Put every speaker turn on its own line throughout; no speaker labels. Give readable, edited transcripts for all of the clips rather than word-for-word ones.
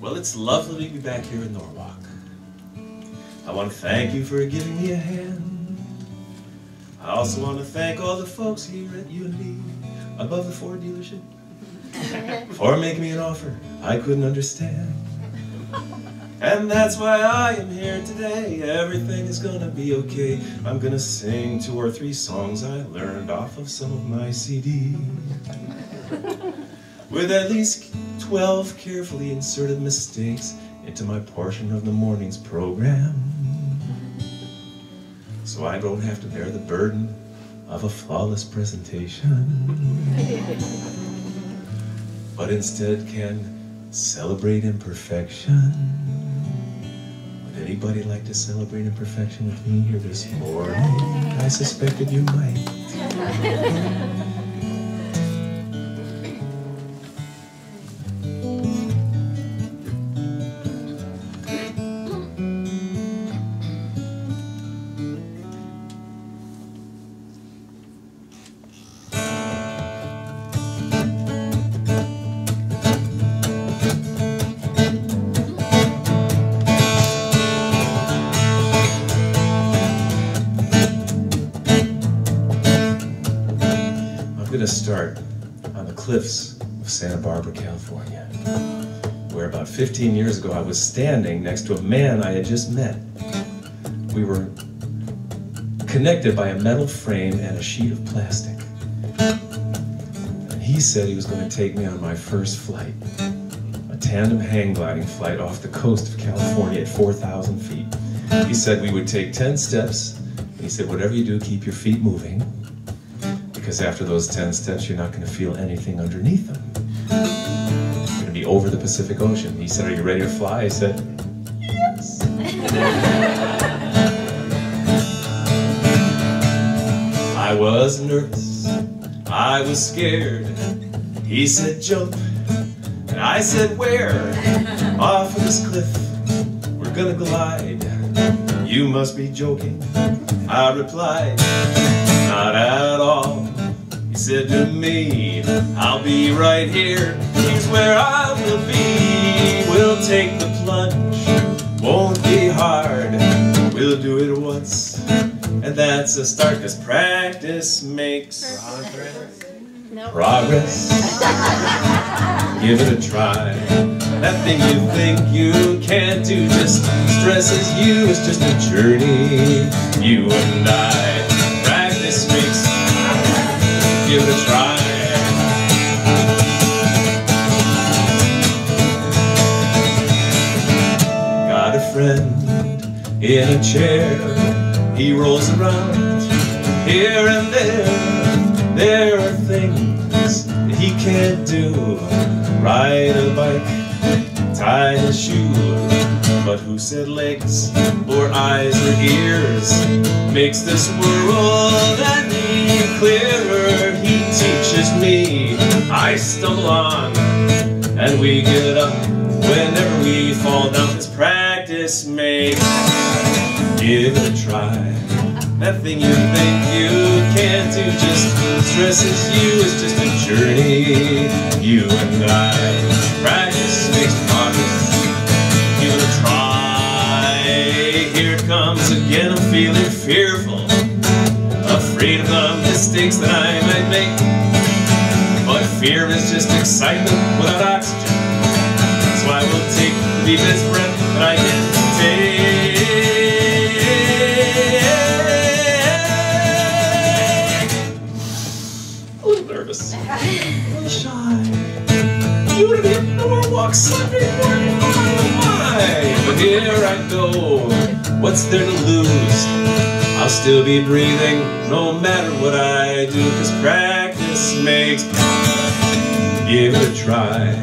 Well, it's lovely to be back here in Norwalk. I want to thank you for giving me a hand. I also want to thank all the folks here at U&B above the Ford dealership for making me an offer I couldn't understand. And that's why I am here today. Everything is gonna be okay. I'm gonna sing 2 or 3 songs I learned off of some of my CDs, with at least 12 carefully inserted mistakes into my portion of the morning's program, so I don't have to bear the burden of a flawless presentation, but instead can celebrate imperfection. Would anybody like to celebrate imperfection with me here this morning? I suspected you might. I'm going to start on the cliffs of Santa Barbara, California, where about 15 years ago I was standing next to a man I had just met. We were connected by a metal frame and a sheet of plastic. And he said he was going to take me on my first flight, a tandem hang gliding flight off the coast of California at 4,000 feet. He said we would take 10 steps, and he said, whatever you do, keep your feet moving, because after those 10 steps, you're not going to feel anything underneath them. You're going to be over the Pacific Ocean. He said, are you ready to fly? I said, yes. I was nervous. I was scared. He said, jump. And I said, where? Off of this cliff. We're going to glide. You must be joking. I replied, not at all. He said to me, I'll be right here. Here's where I will be. We'll take the plunge. Won't be hard. We'll do it once. And that's a start, 'cause practice makes progress. Give it a try. That thing you think you can't do just stresses you. It's just a journey, you and I. Practice makes, give it a try. Got a friend in a chair. He rolls around here and there. There are things that he can't do. Ride a bike, tie a shoe. But who said legs or eyes or ears makes this world any clearer? He teaches me, I stumble on, and we get up whenever we fall down. This practice makes, give it a try. That thing you think you can't do just stresses you. It's just a journey, you and I. Practice makes progress. Give it a try. Here it comes again. I'm feeling fearful, afraid of the mistakes that I might make. But fear is just excitement without oxygen. So I will take the deepest breath that I can take. A little nervous, a little shy. You want to be at Norwalk Sunday morning? Oh my! But here I go. What's there to lose? I'll still be breathing no matter what I do, 'cause practice makes. Give it a try.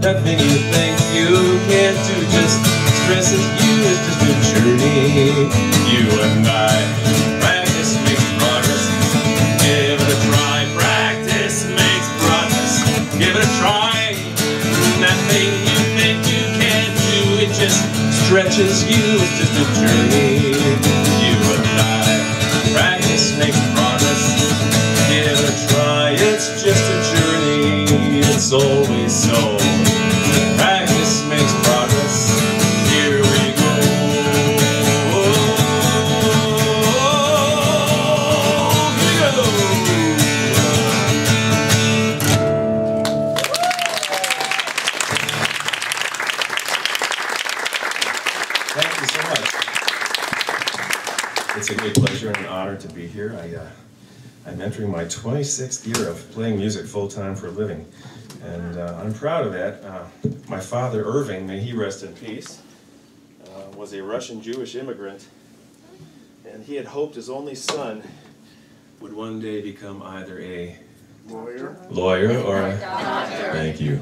That thing you think you can't do just stresses you. It's just a journey, you and I. Practice makes progress. Give it a try. Practice makes progress. Give it a try. That thing you think you can't do, it just stretches you. It's just a journey, you and I. Practice makes progress. Give it a try. It's just a journey. It's always so. Practice makes progress. It's a great pleasure and an honor to be here. I'm entering my 26th year of playing music full-time for a living, and I'm proud of that. My father, Irving, may he rest in peace, was a Russian Jewish immigrant, and he had hoped his only son would one day become either a lawyer or a doctor. Thank you.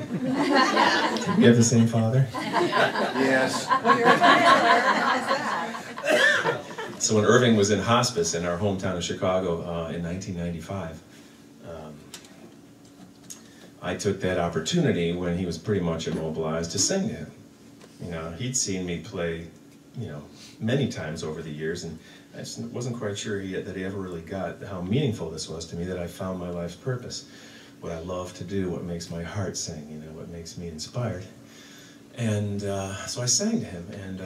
You have the same father?
Yes.
So when Irving was in hospice in our hometown of Chicago in 1995, I took that opportunity when he was pretty much immobilized to sing to him. You know, he'd seen me play, you know, many times over the years, and I just wasn't quite sure that he ever really got how meaningful this was to me, that I found my life's purpose, what I love to do, what makes my heart sing, you know, what makes me inspired. And so I sang to him, and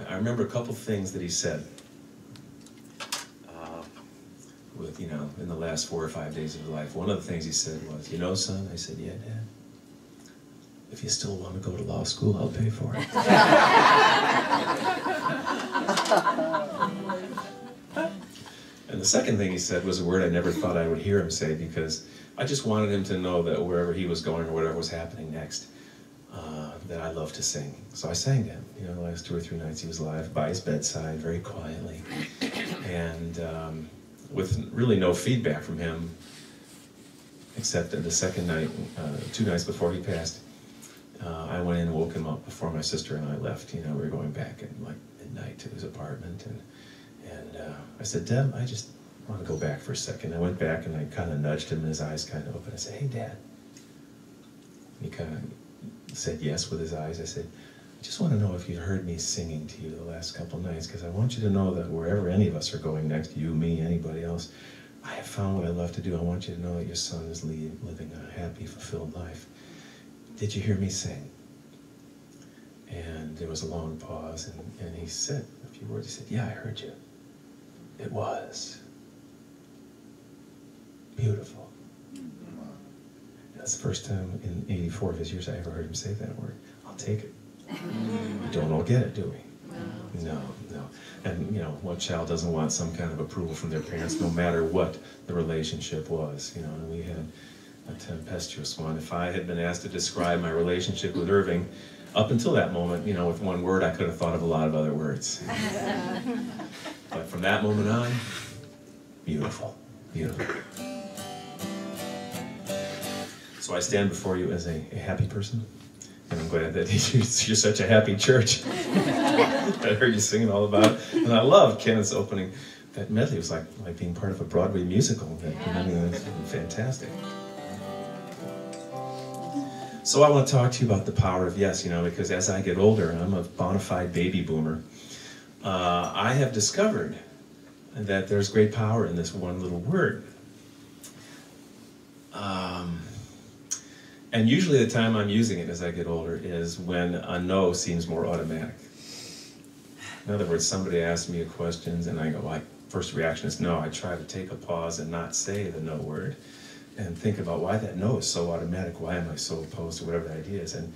I remember a couple things that he said with, you know, in the last 4 or 5 days of his life. One of the things he said was, "You know, son," I said, "Yeah, Dad, if you still want to go to law school, I'll pay for it." And the second thing he said was a word I never thought I would hear him say, because I just wanted him to know that wherever he was going or whatever was happening next, that I love to sing. So I sang to him, you know, the last 2 or 3 nights he was alive, by his bedside, very quietly, and with really no feedback from him, except that the second night, 2 nights before he passed, I went in and woke him up before my sister and I left. You know, we were going back at like midnight to his apartment, and I said, "Deb, I just want to go back for a second." I went back and I kind of nudged him and his eyes kind of opened. I said, "Hey, Dad." He kind of said yes with his eyes. I said, "I just want to know if you heard me singing to you the last couple nights, because I want you to know that wherever any of us are going next, you, me, anybody else, I have found what I love to do. I want you to know that your son is living a happy, fulfilled life. Did you hear me sing?" And there was a long pause, and he said a few words. He said, "Yeah, I heard you. It was beautiful." That's the first time in 84 of his years I ever heard him say that word. I'll take it. We don't all get it, do we? No, no. And, you know, what child doesn't want some kind of approval from their parents, no matter what the relationship was, you know? And we had a tempestuous one. If I had been asked to describe my relationship with Irving, up until that moment, you know, with one word, I could have thought of a lot of other words. But from that moment on, beautiful, beautiful. So I stand before you as a happy person, and I'm glad that you're such a happy church. I heard you singing all about it, and I loved Kenneth's opening. That medley was like being part of a Broadway musical. That was fantastic. So I want to talk to you about the power of yes, you know, because as I get older, and I'm a bona fide baby boomer, I have discovered that there's great power in this one little word. And usually the time I'm using it as I get older is when a no seems more automatic. In other words, somebody asks me a question and I go, my first reaction is no. I try to take a pause and not say the no word and think about why that no is so automatic. Why am I so opposed to whatever the idea is? And,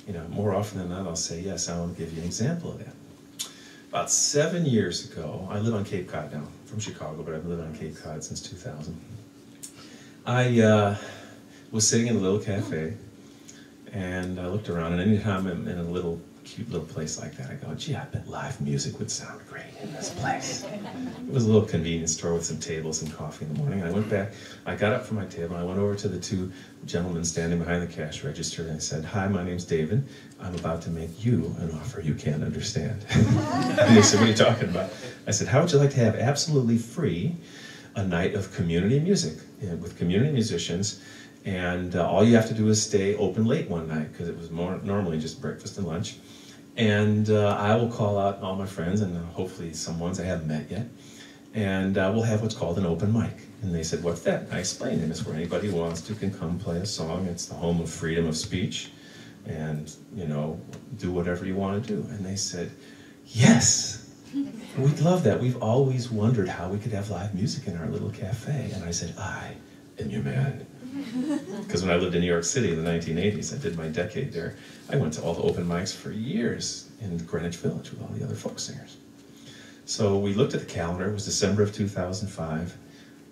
you know, more often than not, I'll say yes. I want to give you an example of that. About 7 years ago, I live on Cape Cod now. I'm from Chicago, but I've lived on Cape Cod since 2000. I was sitting in a little cafe, and I looked around, and anytime I'm in a little cute little place like that, I go, gee, I bet live music would sound great in this place. It was a little convenience store with some tables and coffee in the morning. And I went back, I got up from my table, and I went over to the 2 gentlemen standing behind the cash register, and I said, "Hi, my name's David. I'm about to make you an offer you can't understand." And they said, "What are you talking about?" I said, "How would you like to have absolutely free a night of community music with community musicians, and all you have to do is stay open late one night," because it was normally just breakfast and lunch. "And I will call out all my friends, and hopefully some ones I haven't met yet, and we'll have what's called an open mic." And they said, "What's that?" And I explained it. It's where anybody who wants to can come play a song. It's the home of freedom of speech, and, you know, do whatever you want to do. And they said, "Yes, we'd love that. We've always wondered how we could have live music in our little cafe." And I said, "I am your man." Because when I lived in New York City in the 1980s, I did my decade there, I went to all the open mics for years in Greenwich Village with all the other folk singers. So we looked at the calendar. It was December of 2005.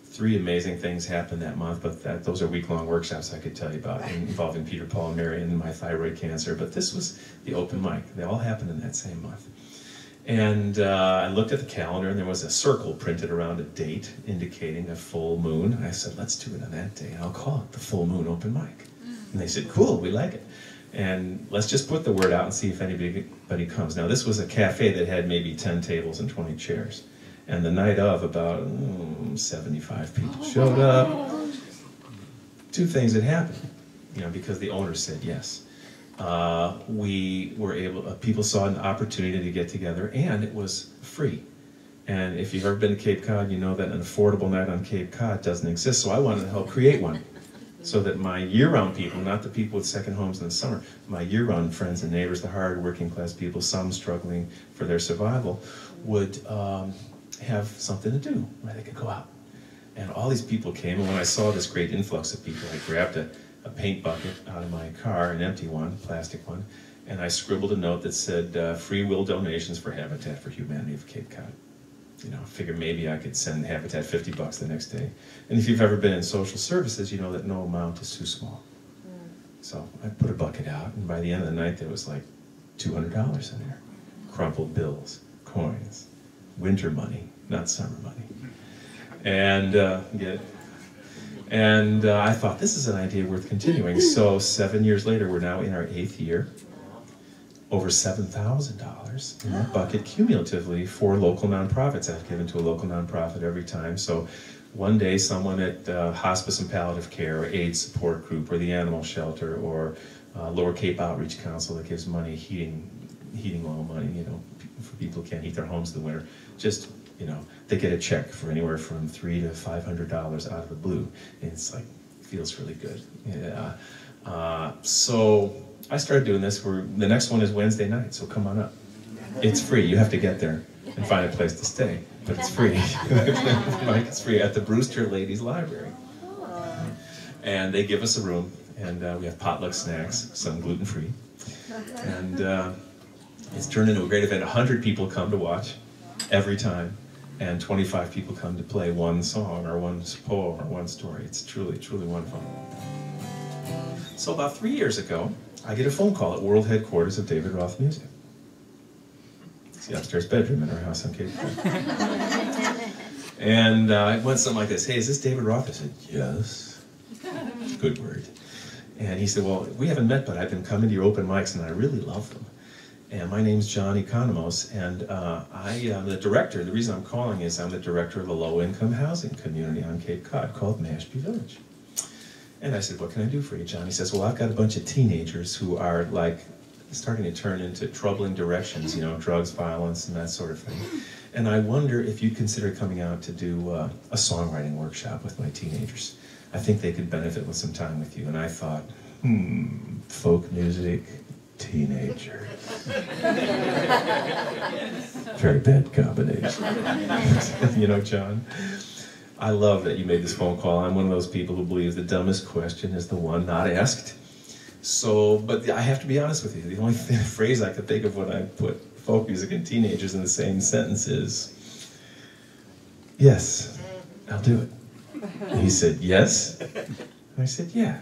3 amazing things happened that month, but those are week-long workshops I could tell you about, involving Peter, Paul, and Mary and my thyroid cancer. But this was the open mic. They all happened in that same month. And I looked at the calendar, and there was a circle printed around a date indicating a full moon. I said, let's do it on that day, and I'll call it the full moon open mic. And they said, cool, we like it. And let's just put the word out and see if anybody comes. Now, this was a cafe that had maybe 10 tables and 20 chairs. And the night of, about 75 people showed up. 2 things had happened, because the owner said yes. We were able, people saw an opportunity to get together, and it was free. And if you've ever been to Cape Cod, you know that an affordable night on Cape Cod doesn't exist, so I wanted to help create one. So that my year-round people, not the people with second homes in the summer, my year-round friends and neighbors, the hard working class people, some struggling for their survival, would have something to do where they could go out. And all these people came, and when I saw this great influx of people, I grabbed a paint bucket out of my car, an empty one, plastic one, and I scribbled a note that said, free will donations for Habitat for Humanity of Cape Cod. I figured maybe I could send Habitat $50 the next day. And if you've ever been in social services, you know that no amount is too small. So I put a bucket out, and by the end of the night, there was like $200 in there. Crumpled bills, coins, winter money, not summer money. And I thought, this is an idea worth continuing. So 7 years later, we're now in our 8th year. Over $7,000 in that bucket cumulatively for local nonprofits. I've given to a local nonprofit every time. So one day someone at Hospice and Palliative Care, or AIDS Support Group, or the Animal Shelter, or Lower Cape Outreach Council that gives money, heating oil money, for people who can't heat their homes in the winter. Just, they get a check for anywhere from $300 to $500 out of the blue. And it's like, feels really good. Yeah. So I started doing this. The next one is Wednesday night, so come on up. It's free. You have to get there and find a place to stay, but it's free. It's free at the Brewster Ladies Library. And they give us a room, and we have potluck snacks, some gluten-free. And it's turned into a great event. 100 people come to watch every time, and 25 people come to play one song or one poem or one story. It's truly, truly wonderful. So about 3 years ago, I get a phone call at World Headquarters of David Roth Music. It's the upstairs bedroom in our house on Cape Cod. And it went something like this: hey, is this David Roth? I said, yes. Good word. And he said, well, we haven't met, but I've been coming to your open mics, and I really love them. And my name's John Economos, and I am the director. The reason I'm calling is I'm the director of a low-income housing community on Cape Cod called Mashpee Village. And I said, what can I do for you, John? He says, well, I've got a bunch of teenagers who are like starting to turn into troubling directions, drugs, violence, and that sort of thing. And I wonder if you'd consider coming out to do a songwriting workshop with my teenagers. I think they could benefit with some time with you. And I thought, folk music, teenager. Very bad combination. John, I love that you made this phone call. I'm one of those people who believes the dumbest question is the one not asked. So, but I have to be honest with you. The only phrase I could think of when I put folk music and teenagers in the same sentence is, yes, I'll do it. And he said, yes? And I said, yeah.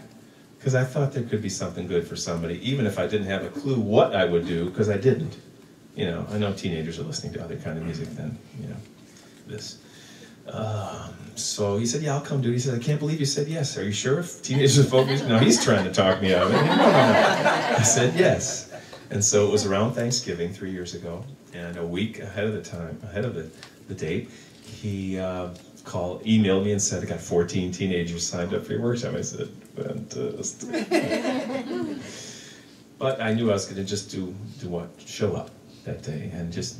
Because I thought there could be something good for somebody, even if I didn't have a clue what I would do, because I didn't. I know teenagers are listening to other kind of music than, this. So he said, yeah, I'll come do it. He said, I can't believe you said yes. Are you sure if teenagers are folk music? No, he's trying to talk me out of it. No. I said yes. And so it was around Thanksgiving 3 years ago, and a week ahead of the date, he emailed me and said, I got 14 teenagers signed up for your workshop. I said, fantastic. But I knew I was going to just do what? Show up that day and just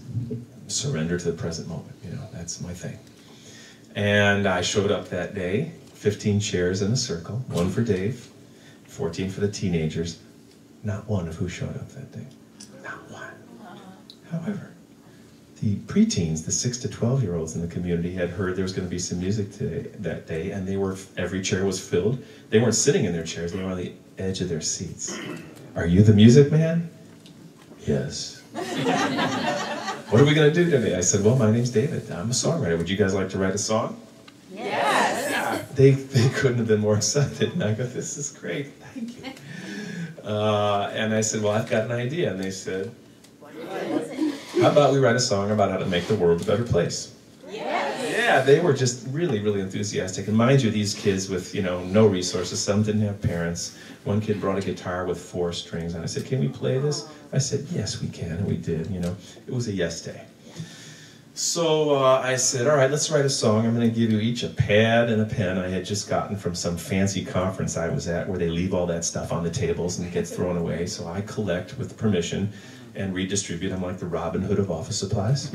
surrender to the present moment. That's my thing. And I showed up that day, 15 chairs in a circle, 1 for Dave, 14 for the teenagers, not one of who showed up that day. Not one. However, the preteens, the 6 to 12-year-olds in the community had heard there was going to be some music that day, and every chair was filled. They weren't sitting in their chairs, they were on the edge of their seats. Are you the music man? Yes. what are we going to do today? I said, well, my name's David. I'm a songwriter. Would you guys like to write a song?
Yes.
Yeah. They couldn't have been more excited. And I go, this is great. Thank you. And I said, well, I've got an idea. And they said, how about we write a song about how to make the world a better place?
Yes.
Yeah, they were just really, really enthusiastic. And mind you, these kids with, you know, no resources, some didn't have parents. One kid brought a guitar with 4 strings, and I said, can we play this? I said, yes, we can, and we did, you know. It was a yes day. So I said, all right, let's write a song. I'm going to give you each a pad and a pen I had just gotten from some fancy conference I was at where they leave all that stuff on the tables and it gets thrown away. So I collect with permission and redistribute. I'm like the Robin Hood of office supplies.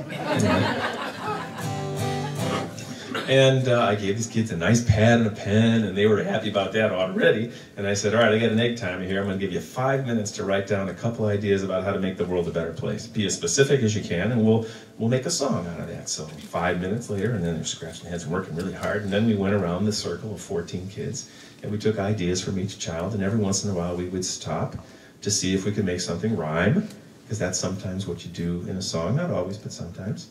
And I gave these kids a nice pad and a pen, and they were happy about that already. And I said, all right, I got an egg timer here. I'm going to give you 5 minutes to write down a couple ideas about how to make the world a better place. Be as specific as you can, and we'll make a song out of that. So 5 minutes later, and then they're scratching their heads and working really hard. And then we went around the circle of 14 kids, and we took ideas from each child. And every once in a while, we would stop to see if we could make something rhyme, because that's sometimes what you do in a song. Not always, but sometimes.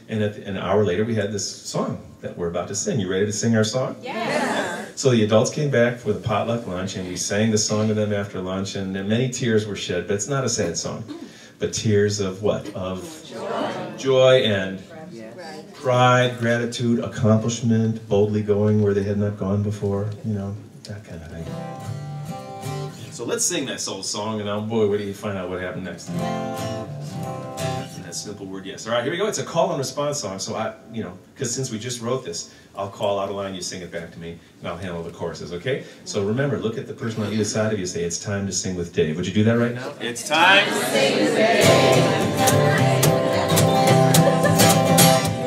And an hour later, we had this song that we're about to sing. You ready to sing our song?
Yeah.
So the adults came back for the potluck lunch, and we sang the song to them after lunch, and many tears were shed, but it's not a sad song. But tears of what? Of joy and pride, gratitude, accomplishment, boldly going where they had not gone before, you know, that kind of thing. So let's sing that soul song, and oh boy, what do you find out what happened next? That simple word, yes. All right, here we go. It's a call and response song. So because since we just wrote this, I'll call out a line, you sing it back to me, and I'll handle the choruses, okay? So remember, look at the person on either side of you, say, it's time to sing with Dave. Would you do that right now? It's time to sing with Dave.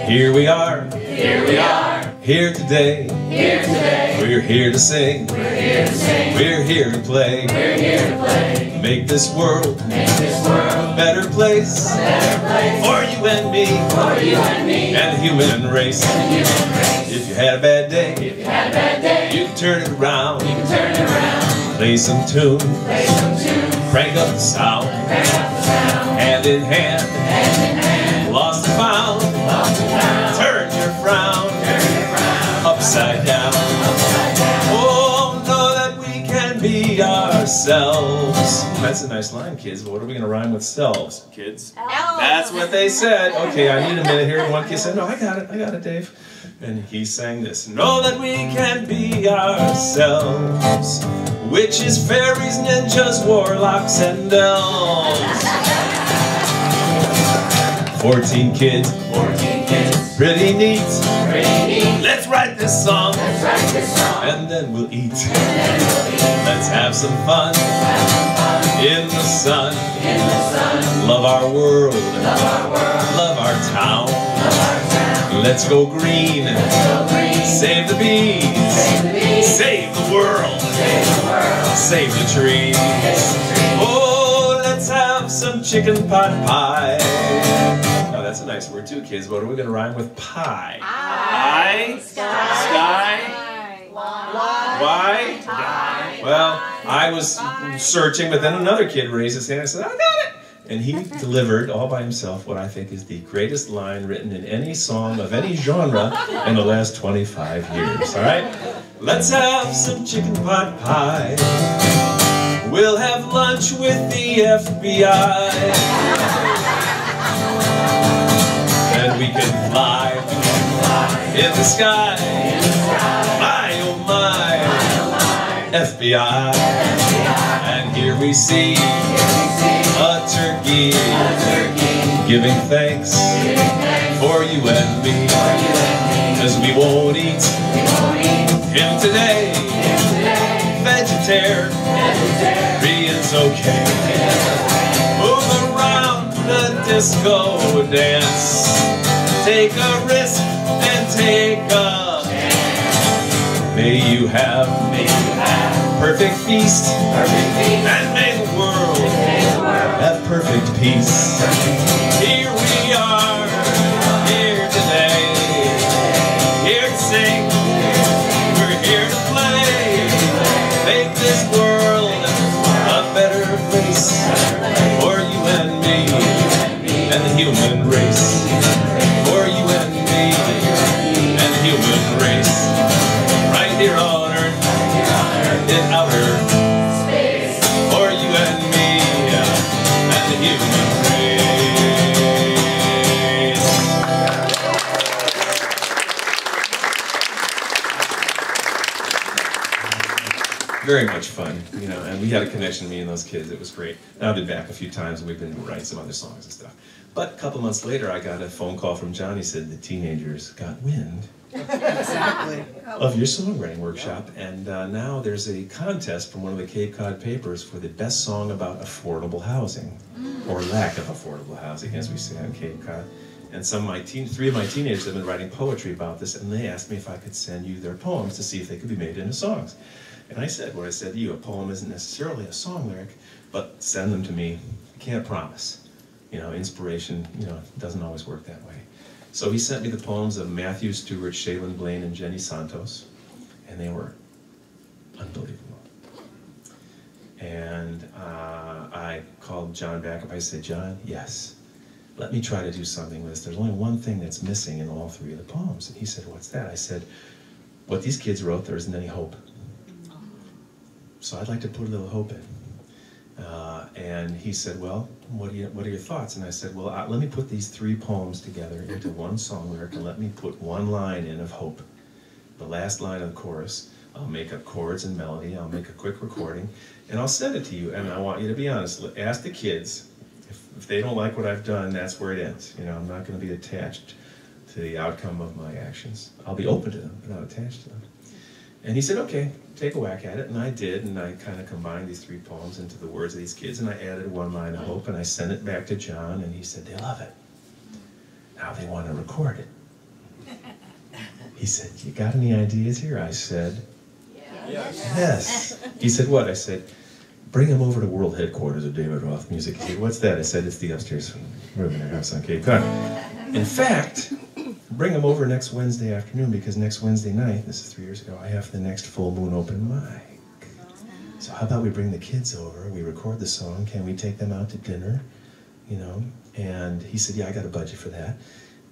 Here we are. Here we are. Here today. Here today. We're here to sing. We're here to sing. We're here to play. We're here to play. Make this world a better place. A better place. For you and me. For you and me. And the human race. And the human race. If you had a bad day. If you had a bad day. You can turn it around. You can turn it around. Play some tune. Play some tune. Crank up the sound. Crank up the sound. Hand in hand. Hand in hand. Lost and found. Lost and found. Turn your frown. Upside down. Upside down. Oh, know that we can be ourselves. That's a nice line, kids, but what are we going to rhyme with selves, kids? Elves. That's what they said. Okay, I need a minute here. One kid said, no, I got it, Dave. And he sang this. Know that we can be ourselves. Witches, fairies, ninjas, warlocks, and elves. 14 kids. 14 kids. Pretty neat. Pretty neat. Let's write this song. Let's write this song. And then we'll eat. Let's have some fun. In the sun. In the sun. Love our world. Love our world. Love our town. Love our town. Let's go green. Let's go green. Save the bees. Save the bees. Save the world. Save the world. Save the trees. Save the trees. Oh, let's have some chicken pot pie. That's a nice word too, kids. What are we going to rhyme with pie? Pie. Sky. Why? Well, I was searching, but then another kid raised his hand and I said, I got it! And he delivered all by himself what I think is the greatest line written in any song of any genre in the last 25 years. All right? Let's have some chicken pot pie. We'll have lunch with the FBI. And we can fly in the sky. My, oh my, FBI. And here we see a turkey giving thanks for you and me. Because we won't eat him today. Vegetarian's okay. Move around the disco dance. Take a risk and take a chance. May you have perfect feast. And may the world have perfect peace. Here we are, here today. Here to sing, we're here to play. Make this world a better place for you and me and the human race. very much fun, you know, and we had a connection, me and those kids. It was great. And I've been back a few times, and we've been writing some other songs and stuff. But a couple months later, I got a phone call from John. He said the teenagers got wind of your songwriting workshop, and now there's a contest from one of the Cape Cod papers for the best song about affordable housing, or lack of affordable housing, as we say on Cape Cod. And three of my teenagers have been writing poetry about this, and they asked me if I could send you their poems to see if they could be made into songs. And I said what I said to you: a poem isn't necessarily a song lyric, but send them to me. I can't promise. You know, inspiration, you know, doesn't always work that way. So he sent me the poems of Matthew Stewart, Shaylin Blaine, and Jenny Santos, and they were unbelievable. And I called John back up. I said, John, yes, let me try to do something with this. There's only one thing that's missing in all three of the poems. And he said, what's that? I said, what these kids wrote, there isn't any hope. So I'd like to put a little hope in. And he said, well, what are your thoughts? And I said, well, let me put these three poems together into one song lyric, and let me put one line in of hope. The last line of the chorus, I'll make up chords and melody, I'll make a quick recording, and I'll send it to you. And I want you to be honest. Ask the kids. If they don't like what I've done, that's where it ends. You know, I'm not going to be attached to the outcome of my actions. I'll be open to them, but not attached to them. And he said, okay, take a whack at it. And I did, and I kind of combined these three poems into the words of these kids, and I added one line of hope, and I sent it back to John, and he said, they love it. Now they want to record it. He said, you got any ideas here? I said, yes. He said, what? I said, bring them over to World Headquarters of David Roth Music. He said, what's that? I said, it's the upstairs room in their house on Cape Cod. In fact, bring them over next Wednesday afternoon, because next Wednesday night, this is 3 years ago, I have the next full moon open mic. So how about we bring the kids over, we record the song, can we take them out to dinner, you know? And he said, yeah, I got a budget for that.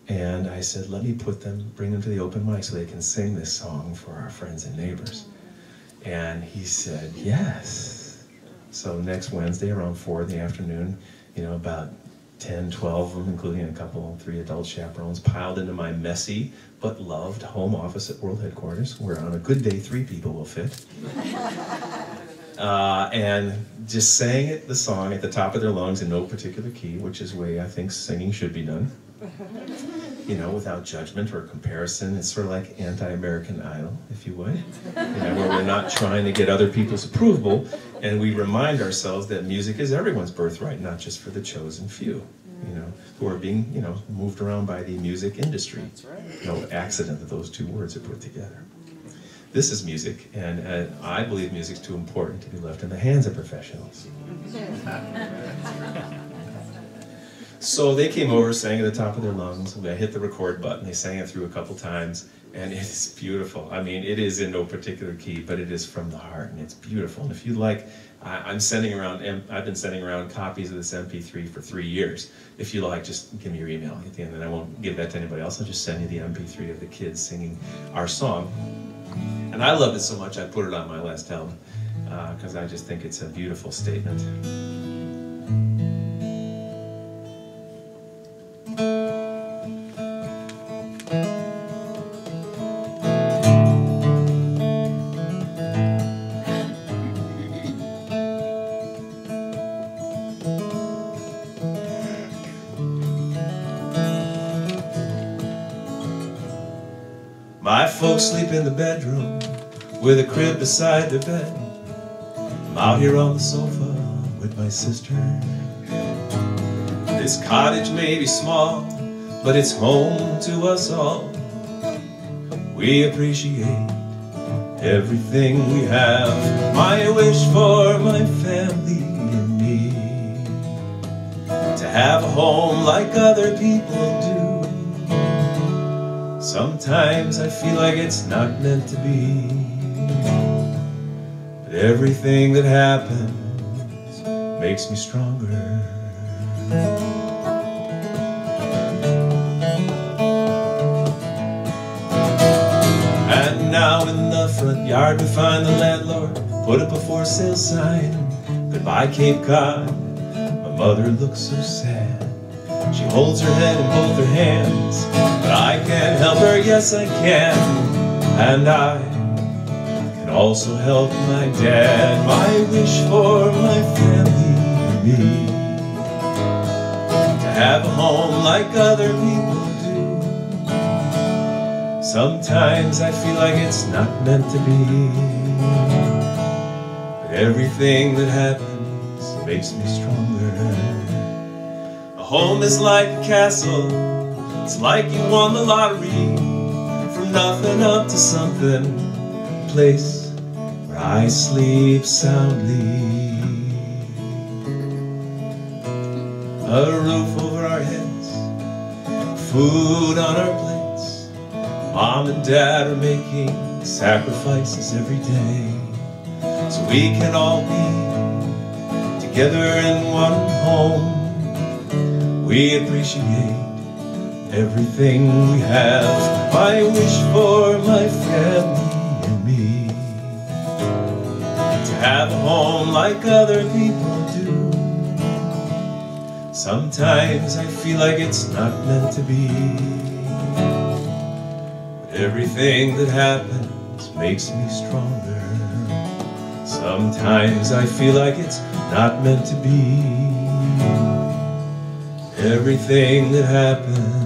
And I said, let me bring them to the open mic so they can sing this song for our friends and neighbors. And he said, yes. So next Wednesday around 4 in the afternoon, you know, about 10, 12 of them, including three adult chaperones, piled into my messy but loved home office at World Headquarters, where on a good day 3 people will fit. And just sang the song at the top of their lungs in no particular key, which is the way I think singing should be done. You know, without judgment or comparison. It's sort of like anti-American Idol, if you would. You know, where we're not trying to get other people's approval, and we remind ourselves that music is everyone's birthright, not just for the chosen few, you know, who are being, you know, moved around by the music industry. That's right. No accident that those two words are put together. This is music, and I believe music's too important to be left in the hands of professionals. So they came over, sang at the top of their lungs. I hit the record button. They sang it through a couple times, and it is beautiful. I mean, it is in no particular key, but it is from the heart, and it's beautiful. And if you like, I've been sending around copies of this MP3 for 3 years. If you like, just give me your email at the end, and I won't give that to anybody else. I'll just send you the MP3 of the kids singing our song. And I loved it so much, I put it on my last album, because I just think it's a beautiful statement. My folks sleep in the bedroom with a crib beside their bed. I'm out here on the sofa with my sister. This cottage may be small, but it's home to us all. We appreciate everything we have. My wish for my family and me, to have a home like other people do. Sometimes I feel like it's not meant to be, but everything that happens makes me stronger. And now in the front yard we find the landlord put up a for sale sign. Goodbye Cape Cod. My mother looks so sad. She holds her head in both her hands, but I can't help her, yes I can. And I can also help my dad. My wish for my family and me, to have a home like other people do. Sometimes I feel like it's not meant to be, but everything that happens makes me stronger. A home is like a castle, it's like you won the lottery. From nothing up to something, a place where I sleep soundly. A roof over our heads, food on our plates. Mom and Dad are making sacrifices every day, so we can all be together in one home. We appreciate everything we have. My wish for my family and me, to have a home like other people do. Sometimes I feel like it's not meant to be, but everything that happens makes me stronger. Sometimes I feel like it's not meant to be, everything that happens.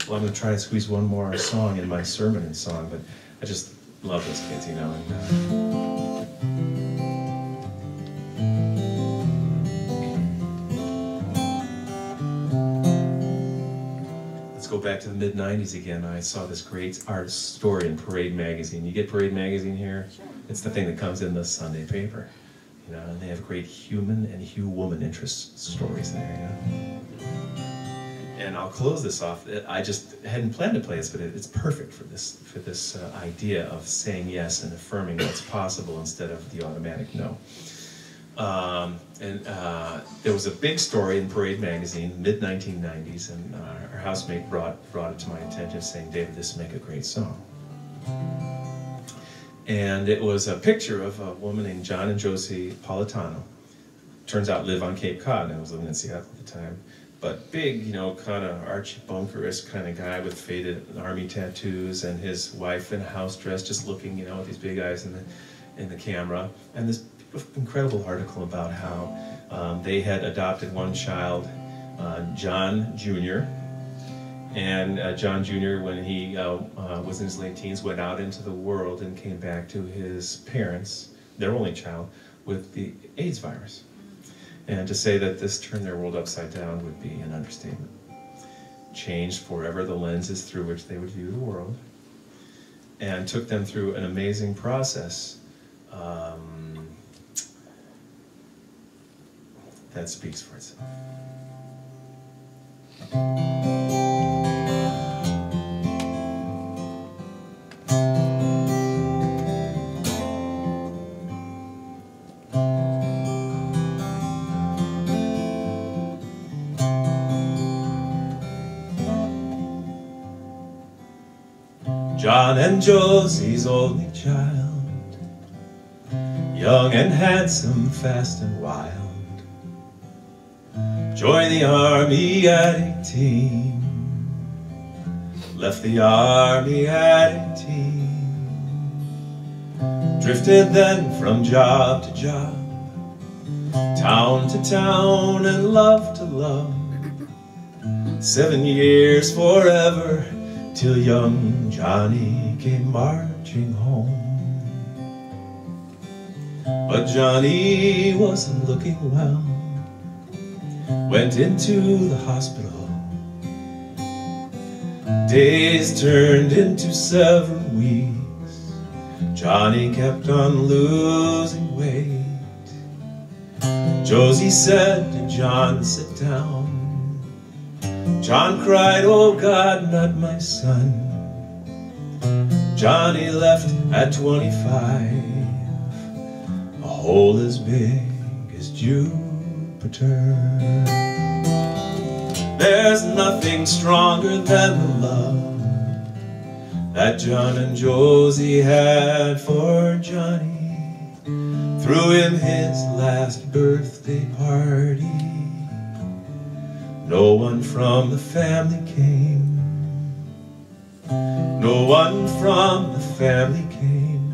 Well, I'm going to try to squeeze one more song in my sermon and song, but I just love those kids, you know. Let's go back to the mid-90s again. I saw this great art story in Parade magazine. You get Parade magazine here? Sure. It's the thing that comes in the Sunday paper. You know, and they have great human and woman interest stories there, you know. And I'll close this off. I just hadn't planned to play this, but it's perfect for this idea of saying yes and affirming what's possible instead of the automatic no. There was a big story in Parade magazine, mid-1990s, and our housemate brought it to my attention, saying, "David, this would make a great song." And it was a picture of a woman named John and Josie Politano. Turns out live on Cape Cod, and I was living in Seattle at the time. But big, you know, kind of Archie Bunker-esque kind of guy with faded army tattoos, and his wife in a house dress, just looking, you know, with these big eyes in the camera. And this incredible article about how they had adopted one child, John Jr. And John Jr., when he was in his late teens, went out into the world and came back to his parents, their only child, with the AIDS virus. And to say that this turned their world upside down would be an understatement. Changed forever the lenses through which they would view the world, and took them through an amazing process that speaks for itself. John and Josie's only child, young and handsome, fast and wild, joined the army at 18, left the army at 18, drifted then from job to job, town to town and love to love, 7 years forever, till young Johnny came marching home. But Johnny wasn't looking well, went into the hospital. Days turned into several weeks. Johnny kept on losing weight. Josie said to John, "Sit down." John cried, "Oh God, not my son." Johnny left at 25, a hole as big as Jupiter. There's nothing stronger than the love that John and Josie had for Johnny. Threw him his last birthday party. No one from the family came. No one from the family came.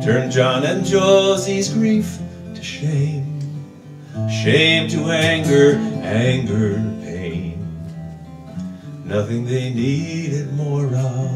Turned John and Josie's grief to shame. Shame to anger, anger, pain. Nothing they needed more of.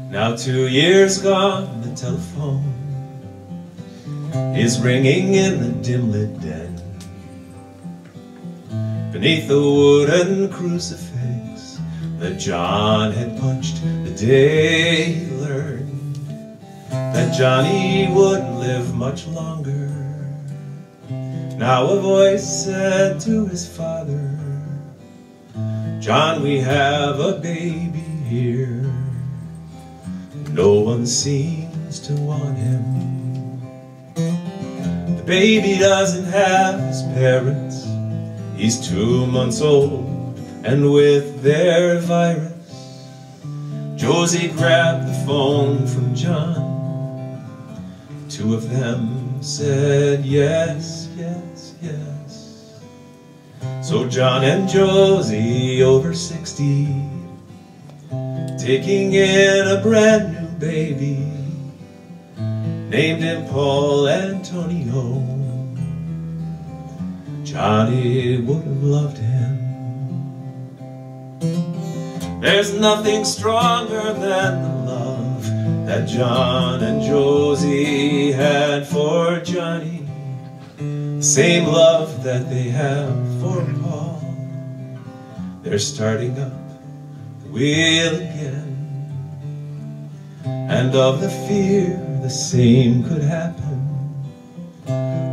Now 2 years gone, the telephone is ringing in the dim-lit den. Beneath the wooden crucifix that John had punched the day he learned that Johnny wouldn't live much longer. Now a voice said to his father, "John, we have a baby here. No one seems to want him. The baby doesn't have his parents. He's 2 months old and with their virus." Josie grabbed the phone from John. 2 of them said yes, yes, yes. So John and Josie, over 60, taking in a brand new baby, named him Paul Antonio. Johnny would have loved him. There's nothing stronger than the love that John and Josie had for Johnny. Same love that they have for Paul. They're starting up the wheel again. And of the fear the same could happen,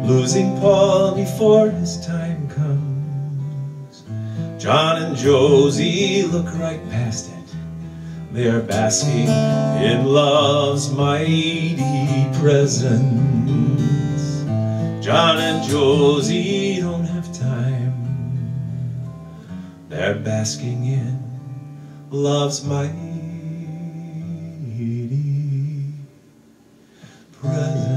losing Paul before his time comes. John and Josie look right past it. They are basking in love's mighty presence. John and Josie don't have time. They're basking in love's mighty presence.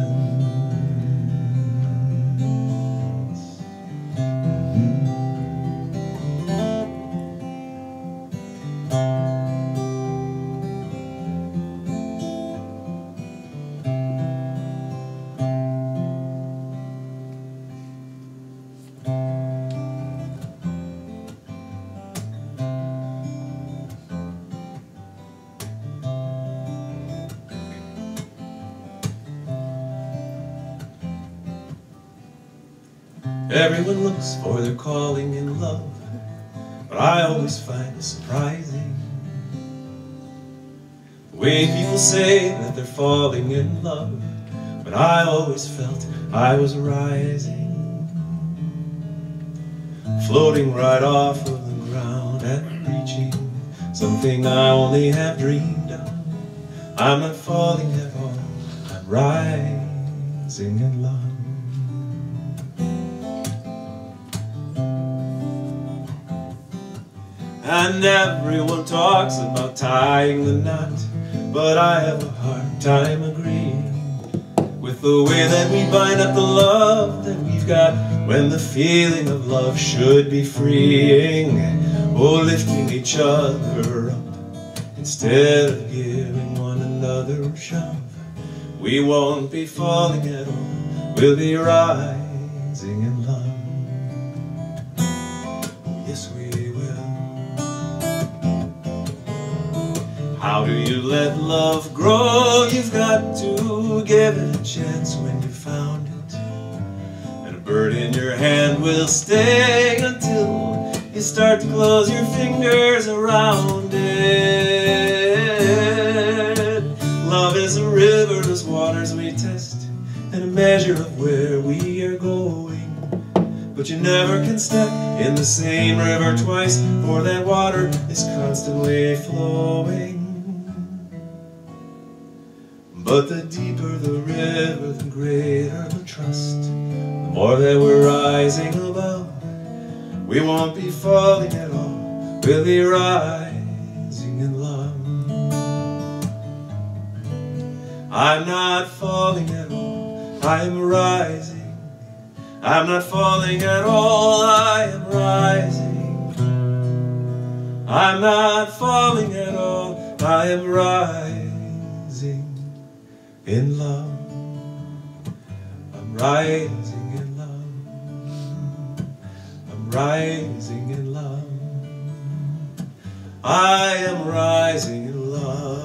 Everyone looks for their calling in love, but I always find it surprising the way people say that they're falling in love, but I always felt I was rising, floating right off of the ground and reaching something I only have dreamed of. I'm not falling at all, I'm rising in love. And everyone talks about tying the knot, but I have a hard time agreeing with the way that we bind up the love that we've got, when the feeling of love should be freeing. Oh, lifting each other up instead of giving one another a shove. We won't be falling at all, we'll be rising in love. Yes, we will. How do you let love grow? You've got to give it a chance when you found it. And a bird in your hand will stay until you start to close your fingers around it. Love is a river whose waters we test, and a measure of where we are going. But you never can step in the same river twice, for that water is constantly flowing. But the deeper the river, the greater the trust. The more that we're rising above, we won't be falling at all, we'll be rising in love. I'm not falling at all, I'm rising. I'm not falling at all, I am rising. I'm not falling at all, I am rising in love. I'm rising in love. I'm rising in love. I am rising in love.